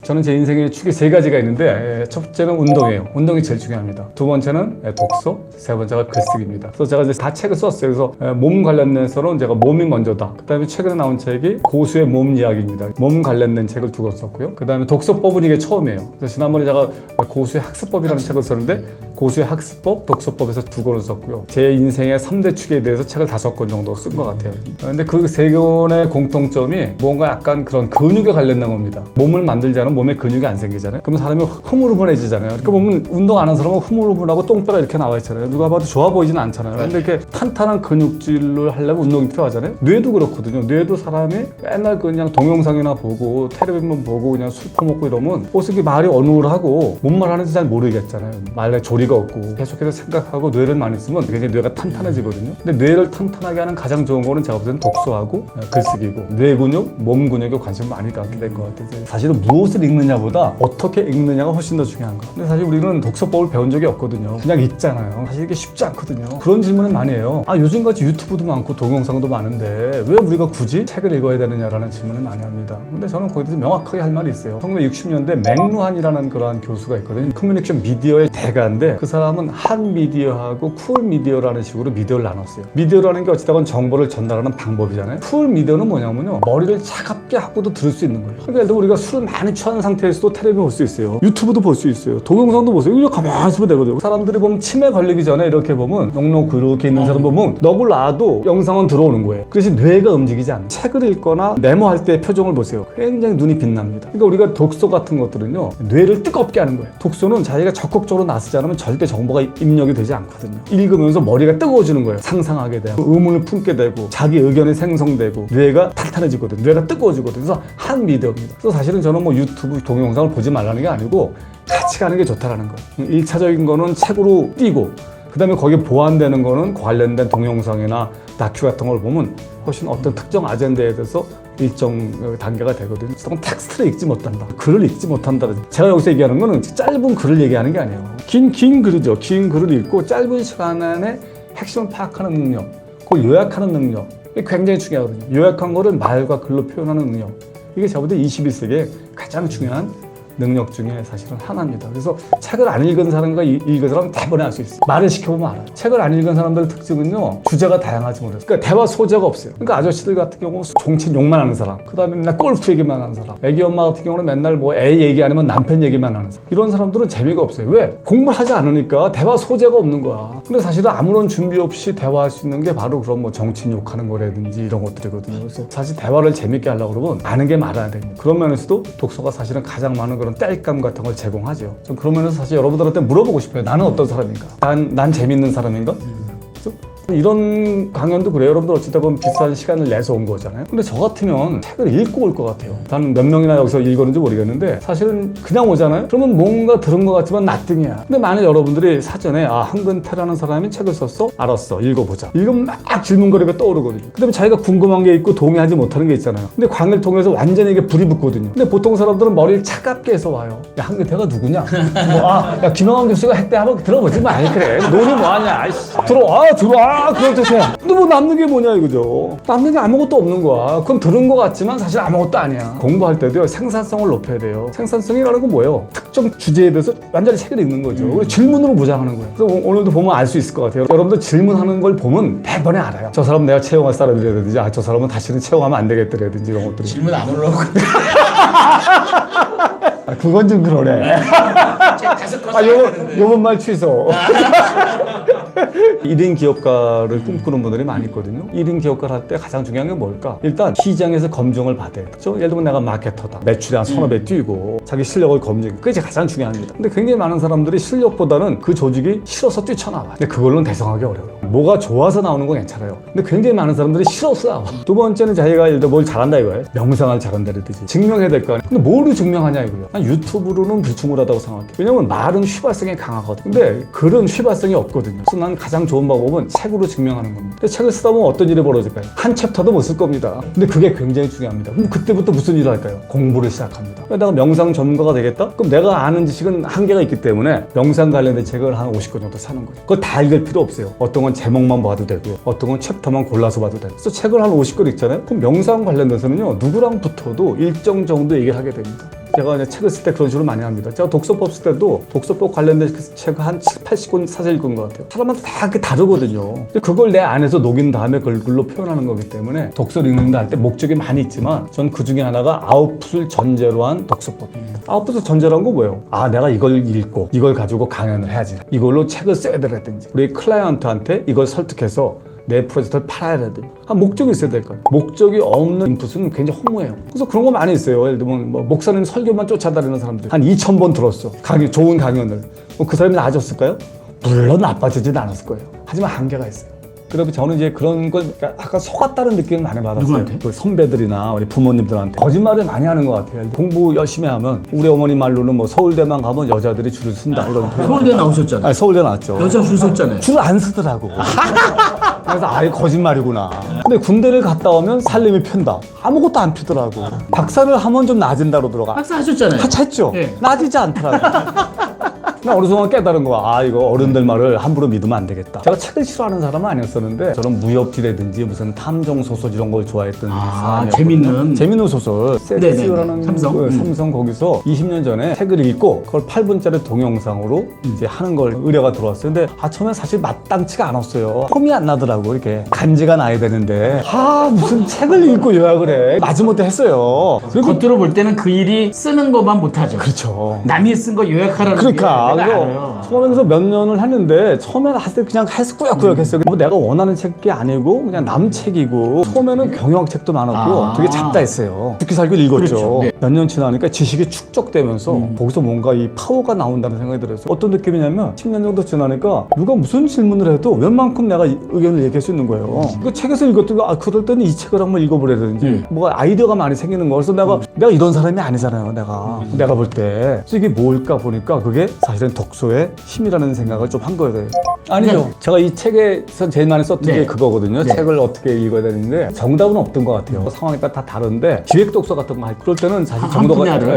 저는 제 인생의 축이 세 가지가 있는데 첫째는 운동이에요. 운동이 제일 중요합니다. 두 번째는 독서, 세 번째가 글쓰기입니다. 그래서 제가 이제 다 책을 썼어요. 그래서 몸 관련해서는 제가 몸이 먼저다. 그 다음에 최근에 나온 책이 고수의 몸 이야기입니다. 몸 관련된 책을 두 권 썼고요. 그 다음에 독서법은 이게 처음이에요. 그래서 지난번에 제가 고수의 학습법이라는 책을 썼는데 고수의 학습법, 독서법에서 두 권을 썼고요. 제 인생의 3대 축에 대해서 책을 5권 정도 쓴 것 같아요. 근데 그 세 권의 공통점이 뭔가 약간 그런 근육에 관련된 겁니다. 몸을 만들자는 몸에 근육이 안 생기잖아요. 그러면 사람이 흐물흐물해지잖아요. 그러니까 보면 운동 안 하는 사람은 흐물흐물하고 똥배가 이렇게 나와 있잖아요. 누가 봐도 좋아 보이지는 않잖아요. 근데 이렇게 탄탄한 근육질을 하려면 운동이 필요하잖아요. 뇌도 그렇거든요. 뇌도 사람이 맨날 그냥 동영상이나 보고 텔레비전 보고 그냥 술 퍼먹고 이러면 어떻게 말이 어눌하고 뭔 말 하는지 잘 모르겠잖아요. 말에 조리가 없고 계속해서 생각하고 뇌를 많이 쓰면 굉장히 뇌가 탄탄해지거든요. 근데 뇌를 탄탄하게 하는 가장 좋은 거는 제가 볼 때는 독서하고 글쓰기고 뇌 근육, 몸 근육에 관심을 많이 갖게 될 것 같아요. 사실은 무엇을 읽느냐보다 어떻게 읽느냐가 훨씬 더 중요한 거. 근데 사실 우리는 독서법을 배운 적이 없거든요. 그냥 읽잖아요. 사실 이게 쉽지 않거든요. 그런 질문을 많이 해요. 요즘같이 유튜브도 많고 동영상도 많은데 왜 우리가 굳이 책을 읽어야 되느냐라는 질문을 많이 합니다. 근데 저는 거기에 대해서 명확하게 할 말이 있어요. 1960년대 맥루한이라는 그러한 교수가 있거든요. 커뮤니케이션 미디어의 대가인데 그 사람은 한 미디어하고 쿨 미디어라는 식으로 미디어를 나눴어요. 미디어라는 게 어찌됐건 정보를 전달하는 방법이잖아요. 쿨 미디어는 뭐냐면요. 머리를 차갑게 하고도 들을 수 있는 거예요. 그러니까 예를 들어 우리가 술을 많이 취한 상태에서도 텔레비전 볼 수 있어요. 유튜브도 볼 수 있어요. 동영상도 보세요. 이거 가만히 있으면 되거든요. 사람들이 보면 치매 걸리기 전에 이렇게 보면 넉넉 이렇게 있는 사람 보면 넋을 놔도 영상은 들어오는 거예요. 그래서 뇌가 움직이지 않아요. 책을 읽거나 메모할 때 표정을 보세요. 굉장히 눈이 빛납니다. 그러니까 우리가 독서 같은 것들은요. 뇌를 뜨겁게 하는 거예요. 독서는 자기가 적극적으로 나서지 않으면 절대 정보가 입력이 되지 않거든요. 읽으면서 머리가 뜨거워지는 거예요. 상상하게 되고 의문을 품게 되고 자기 의견이 생성되고 뇌가 탄탄해지거든요. 뇌가 뜨거워지거든요. 그래서 한 미디어입니다. 그래서 사실은 저는 뭐 유튜브 동영상을 보지 말라는 게 아니고 같이 가는 게 좋다라는 거예요. 1차적인 거는 책으로 띄고 그 다음에 거기에 보완되는 거는 관련된 동영상이나 다큐 같은 걸 보면 훨씬 어떤 특정 아젠다에 대해서 일정 단계가 되거든요. 그건 텍스트를 읽지 못한다. 글을 읽지 못한다. 제가 여기서 얘기하는 거는 짧은 글을 얘기하는 게 아니에요. 긴 글이죠. 긴 글을 읽고 짧은 시간 안에 핵심을 파악하는 능력, 그걸 요약하는 능력. 이게 굉장히 중요하거든요. 요약한 거를 말과 글로 표현하는 능력. 이게 제가 볼 때 21세기에 가장 중요한 능력 중에 사실은 하나입니다. 그래서 책을 안 읽은 사람과 읽은 사람은 대번에 알 수 있어요. 말을 시켜보면 알아요. 책을 안 읽은 사람들의 특징은요. 주제가 다양하지 못해요. 그러니까 대화 소재가 없어요. 그러니까 아저씨들 같은 경우 정치 욕만 하는 사람, 그 다음에 맨날 골프 얘기만 하는 사람, 애기 엄마 같은 경우는 맨날 뭐 애 얘기 아니면 남편 얘기만 하는 사람. 이런 사람들은 재미가 없어요. 왜? 공부를 하지 않으니까 대화 소재가 없는 거야. 근데 사실은 아무런 준비 없이 대화할 수 있는 게 바로 그런 뭐 정치인 욕하는 거라든지 이런 것들이거든요. 그래서 사실 대화를 재밌게 하려고 그러면 아는 게 많아야 됩니다. 그런 면에서도 독서가 사실은 가장 많은 그런 땔감 같은 걸 제공하죠. 좀 그런 면에서 사실 여러분들한테 물어보고 싶어요. 나는 어떤 사람인가? 난 재밌는 사람인가? 그렇죠? 이런 강연도 그래요. 여러분들 어찌다 보면 비싼 시간을 내서 온 거잖아요. 근데 저 같으면 책을 읽고 올 것 같아요. 단 몇 명이나 여기서 읽었는지 모르겠는데 사실은 그냥 오잖아요. 그러면 뭔가 들은 것 같지만 나띵이야. 근데 만약 여러분들이 사전에 한근태라는 사람이 책을 썼어? 알았어. 읽어보자. 읽으면 막 질문거리가 떠오르거든요. 그다음에 자기가 궁금한 게 있고 동의하지 못하는 게 있잖아요. 근데 강의를 통해서 완전히 이게 불이 붙거든요. 근데 보통 사람들은 머리를 차갑게 해서 와요. 야, 한근태가 누구냐? 야, 김영환 교수가 했대. 한번 들어보지 마. 아니, 그래. 논이 뭐하냐. 아이씨. 들어와. 그렇듯이. 근데 뭐 남는 게 뭐냐 이거죠. 남는 게 아무것도 없는 거야. 그건 들은 것 같지만 사실 아무것도 아니야. 공부할 때도요. 생산성을 높여야 돼요. 생산성이라는 건 뭐예요? 특정 주제에 대해서 완전히 책을 읽는 거죠. 그리고 질문으로 보장하는 거예요. 그래서 오늘도 보면 알 수 있을 것 같아요. 여러분들 질문하는 걸 보면 대번에 알아요. 저 사람 내가 채용할 사람이라든지 저 사람은 다시는 채용하면 안 되겠더라든지 이런 것들이. 질문 안 올라오고. 그건 좀 그러네. 요번 말 취소. 1인 기업가를 꿈꾸는 분들이 많이 있거든요. 1인 기업가를 할 때 가장 중요한 게 뭘까? 일단 시장에서 검증을 받아야 돼. 그렇죠? 예를 들면 내가 마케터다. 매출이 한 서너 배 뛰고 자기 실력을 검증. 그게 가장 중요합니다. 근데 굉장히 많은 사람들이 실력보다는 그 조직이 싫어서 뛰쳐나와. 근데 그걸로는 대성하기 어려워요. 뭐가 좋아서 나오는 건 괜찮아요. 근데 굉장히 많은 사람들이 싫어서 나와. 두 번째는 자기가 예를 들어 뭘 잘한다 이거예요. 명상을 잘한다든지 증명해야 될 거 아니에요. 근데 뭐로 증명하냐 이거예요. 난 유튜브로는 불충분하다고 생각해. 왜냐면 말은 휘발성이 강하거든. 근데 글은 휘발성이 없거든요. 그래서 난 가장 좋은 방법은 책으로 증명하는 겁니다. 근데 책을 쓰다 보면 어떤 일이 벌어질까요? 한 챕터도 못 쓸 겁니다. 근데 그게 굉장히 중요합니다. 그럼 그때부터 무슨 일을 할까요? 공부를 시작합니다. 내가 명상 전문가가 되겠다? 그럼 내가 아는 지식은 한계가 있기 때문에 명상 관련된 책을 한 50권 정도 사는 거예요. 그걸 다 읽을 필요 없어요. 어떤 건 제목만 봐도 되고요. 어떤 건 챕터만 골라서 봐도 되고. 그래서 책을 한 50권 읽잖아요. 그럼 명상 관련돼서는요. 누구랑 붙어도 일정 정도 얘기를 하게 됩니다. 제가 이제 책을 쓸 때 그런 식으로 많이 합니다. 제가 독서법 쓸 때도 독서법 관련된 책 한 80권 사서 읽은 것 같아요. 사람마다 다 다르거든요. 근데 그걸 내 안에서 녹인 다음에 그걸 글로 표현하는 거기 때문에 독서를 읽는다 할 때 목적이 많이 있지만 전 그 중에 하나가 아웃풋을 전제로 한 독서법입니다. 아웃풋을 전제로 한 거 뭐예요? 아, 내가 이걸 읽고 이걸 가지고 강연을 해야지. 이걸로 책을 써야 되라든지 우리 클라이언트한테 이걸 설득해서 내 프로젝트를 팔아야 되든 목적이 있어야 될 거예요. 목적이 없는 인풋은 굉장히 허무해요. 그래서 그런 거 많이 있어요. 예를 들면 뭐 목사님 설교만 쫓아다니는 사람들 한 2,000번 들었어. 좋은 강연을. 그 사람이 나아졌을까요? 물론 나빠지진 않았을 거예요. 하지만 한계가 있어요. 그래서 저는 이제 그런 걸 약간 속았다는 느낌을 많이 받았어요. 누구한테? 그 선배들이나 우리 부모님들한테 거짓말을 많이 하는 것 같아요. 공부 열심히 하면 우리 어머니 말로는 뭐 서울대만 가면 여자들이 줄을 쓴다 이런 표현. 서울대 나오셨잖아요. 아니, 서울대 나왔죠. 여자 줄 섰잖아요. 줄 안 쓰더라고. 그래서 아예 거짓말이구나. 근데 군대를 갔다 오면 살림이 편다. 아무것도 안 피더라고. 박사를 하면 좀 나아진다 그러더라고. 박사 하셨잖아요. 같이 했죠. 네. 나아지지 않더라고. 나 어느 순간 깨달은 거야. 아, 이거 어른들 말을 함부로 믿으면 안 되겠다. 제가 책을 싫어하는 사람은 아니었었는데 저는 무협지라든지 무슨 탐정 소설 이런 걸 좋아했던 사람이었거든요. 재밌는 소설. 세트라는 삼성 거기서 20년 전에 책을 읽고 그걸 8분짜리 동영상으로 이제 하는 걸 의뢰가 들어왔어요. 근데 처음엔 사실 마땅치가 않았어요. 폼이 안 나더라고. 이렇게 간지가 나야 되는데 무슨 책을 읽고 요약을 해. 마지못해 했어요. 겉으로 볼 때는 그 일이 쓰는 것만 못하죠. 그렇죠. 남이 쓴 거 요약하라는 그러니까. 게 내가 그래서 알아요. 처음에 몇 년을 했는데 처음에는 할 때 그냥 해서 꾸역꾸역 했어요. 뭐 내가 원하는 책이 아니고 그냥 남 책이고 처음에는 경영책도 많았고 되게 잡다 했어요. 죽기 살기 읽었죠. 그렇죠. 네. 몇 년 지나니까 지식이 축적되면서 거기서 뭔가 이 파워가 나온다는 생각이 들었어요. 어떤 느낌이냐면 10년 정도 지나니까 누가 무슨 질문을 해도 웬만큼 내가 의견을 얘기할 수 있는 거예요. 그 책에서 읽었더니 그럴 때는 이 책을 한번 읽어보려든지 뭐가 아이디어가 많이 생기는 거예요. 그래서 내가 이런 사람이 아니잖아요. 내가 볼 때. 그래서 이게 뭘까 보니까 그게 사실은 독서의 힘이라는 생각을 좀 한 거예요. 아니죠. 제가 이 책에서 제일 많이 썼던 게 그거거든요. 책을 어떻게 읽어야 되는데 정답은 없던 것 같아요. 상황에 따라 다 다른데 기획 독서 같은 거 할 그럴 때는 사실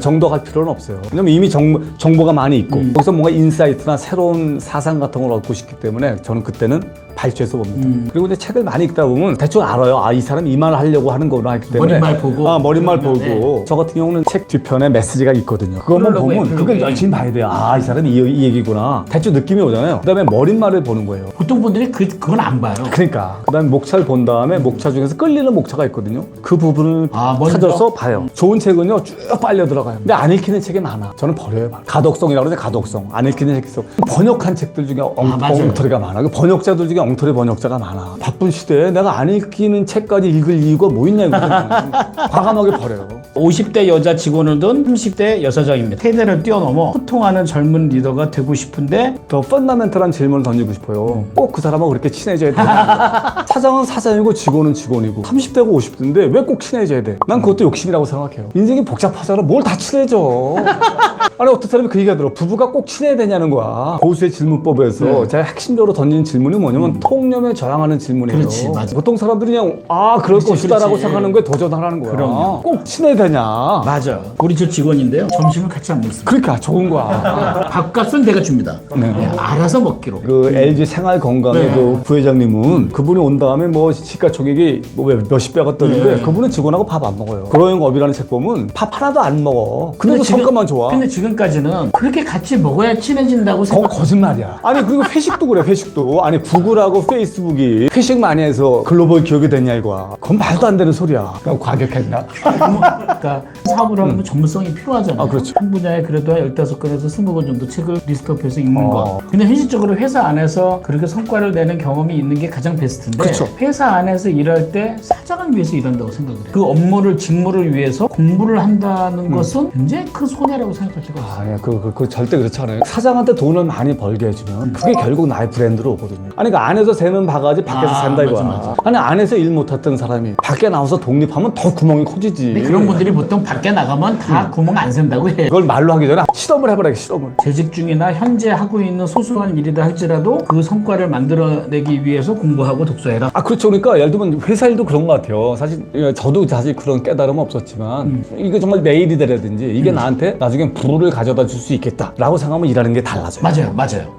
정독할 필요는 없어요. 왜냐면 이미 정보가 많이 있고 거기서 뭔가 인사이트나 새로운 사상 같은 걸 얻고 싶기 때문에 저는 그때는 발췌해서 봅니다. 그리고 이제 책을 많이 읽다 보면 대충 알아요. 이 사람이 이 말을 하려고 하는 거구나 했기 때문에 머릿말 보고 머릿말 보고 저 같은 경우는 책 뒤편에 메시지가 있거든요. 그것만 보면 그걸 열심히 봐야 돼요. 이 사람이 이 얘기구나. 대충 느낌이 오잖아요. 그다음에 머릿말을 보는 거예요. 보통 분들이 그건 안 봐요. 그러니까 그다음에 목차를 본 다음에 목차 중에서 끌리는 목차가 있거든요. 그 부분을 찾아서 봐요. 좋은 책은요 쭉 빨려 들어가요. 근데 안 읽히는 책이 많아. 저는 버려요. 가독성이라고 그러죠. 가독성. 안 읽히는 책이 있어. 번역한 책들 중에 엉터리가 많아. 그 번역자들 중에 엉터리 번역자가 많아. 바쁜 시대에 내가 안 읽히는 책까지 읽을 이유가 뭐 있냐 이거죠. 과감하게 버려요. 50대 여자 직원을 둔 30대 여사장입니다. 세대를 뛰어넘어 소통하는 젊은 리더가 되고 싶은데 더 펀더멘털한 질문을 던지고 싶어요. 꼭 그 사람하고 그렇게 친해져야 돼. 사장은 사장이고 직원은 직원이고 30대고 50대인데 왜 꼭 친해져야 돼? 난 그것도 욕심이라고 생각해요. 인생이 복잡하잖아. 뭘 다 친해져. 아니 어떤 사람이 그 얘기가 들어. 부부가 꼭 친해야 되냐는 거야. 고수의 질문법에서 제가 핵심적으로 던지는 질문이 뭐냐면 통념에 저항하는 질문이에요. 그렇지, 맞아. 보통 사람들이 그냥 그럴 것이다라고 생각하는 거에 도전하라는 거야. 그럼요. 꼭 친해야 되냐. 맞아. 우리 저 직원인데요. 점심을 같이 안 먹습니다. 그러니까 좋은 거야. 밥값은 내가 줍니다. 네, 알아서 먹기로. 그 LG 생활건강의 그 부회장님은 그분이 온 다음에 뭐 시가총액이 뭐 몇십 배가 뜨는데 그분은 직원하고 밥 안 먹어요. 그로잉업이라는 책 보면 밥 하나도 안 먹어. 근데 성과만 좋아. 근데 지금까지는 그렇게 같이 먹어야 친해진다고 생각. 거짓말이야. 아니 그리고 회식도 그래. 회식도. 아니 구글하고 페이스북이 회식 많이 해서 글로벌 기업이 됐냐 이거야. 그건 말도 안 되는 소리야. 그냥 과격했나? 그러니까 사업을 하면 전문성이 필요하잖아요. 그렇죠. 한 분야에 그래도 한 15권에서 20권 정도 책을 리스트업해서 읽는 거. 근데 현실적으로 회사 안에서 그렇게 성과를 내는 경험이 있는 게 가장 베스트인데 그렇죠. 회사 안에서 일할 때 사장을 위해서 일한다고 생각을 해요. 그 업무를 직무를 위해서 공부를 한다는 것은 굉장히 큰 손해라고 생각할 때가 있어요. 아니야, 그 절대 그렇지 않아요. 사장한테 돈을 많이 벌게 해주면 그게 결국 나의 브랜드로 오거든요. 아니 그 안에서 새는 바가지 밖에서 샌다 이거야. 맞아. 아니 안에서 일 못했던 사람이 밖에 나와서 독립하면 더 구멍이 커지지. 근데 그런 분들이 보통 밖에 나가면 다 구멍 안 샌다고 해요. 그걸 말로 하기 전에 실험을 해보라. 실험을. 재직 중이나 현재 하고 있는 소소한 일이다 할지라도 그 성과를 만들어내기 위해서 공부하고 독서해라. 그렇죠. 그러니까 예를 들면 회사 일도 그런 것 같아요. 사실 저도 사실 그런 깨달음은 없었지만 이게 정말 내 일이 되라든지 이게 나한테 나중에 부를 가져다 줄 수 있겠다라고 생각하면 일하는 게 달라져요. 맞아요.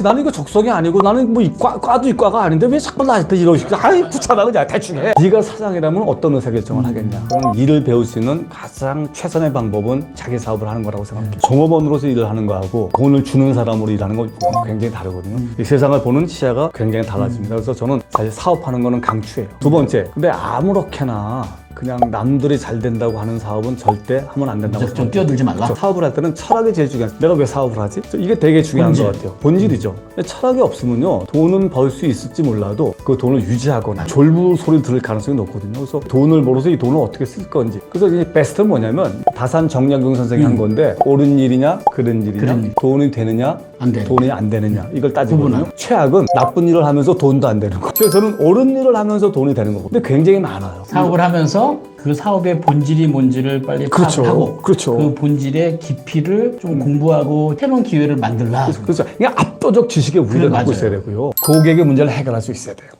나는 이거 적성이 아니고 나는 뭐 과도 이과가 아닌데 왜 자꾸 나한테 이러시고 귀찮아 그냥 대충 해. 네가 사장이라면 어떤 의사결정을 하겠냐. 그럼 일을 배울 수 있는 가장 최선의 방법은 자기 사업을 하는 거라고 생각해요. 종업원으로서 일을 하는 거하고 돈을 주는 사람으로 일하는 거 굉장히 다르거든요. 이 세상을 보는 시야가 굉장히 달라집니다. 그래서 저는 사실 사업하는 거는 강추해요. 두 번째, 근데 아무렇게나 그냥 남들이 잘 된다고 하는 사업은 절대 하면 안 된다고 무조건 뛰어들지 말라. 그렇죠. 사업을 할 때는 철학이 제일 중요해요. 내가 왜 사업을 하지? 이게 되게 중요한 본질. 것 같아요. 본질이죠. 근데 철학이 없으면요, 돈은 벌 수 있을지 몰라도 그 돈을 유지하거나 졸부 소리 들을 가능성이 높거든요. 그래서 돈을 벌어서 이 돈을 어떻게 쓸 건지. 그래서 이제 베스트는 뭐냐면 다산 정약용 선생이 한 건데 옳은 일이냐 그른 일이냐 그런 일. 돈이 되느냐 안 되는. 돈이 안 되느냐 이걸 따지거든요. 구분하는. 최악은 나쁜 일을 하면서 돈도 안 되는 거. 그래서 저는 옳은 일을 하면서 돈이 되는 거고. 근데 굉장히 많아요. 사업을 하면서 그 사업의 본질이 뭔지를 빨리 그렇죠. 파악을 하고 그렇죠. 그 본질의 깊이를 좀 공부하고 새로운 기회를 만들라. 그래서 그냥 압도적 지식의 우위를 그래, 갖고 맞아요. 있어야 되고요. 고객의 문제를 해결할 수 있어야 돼요.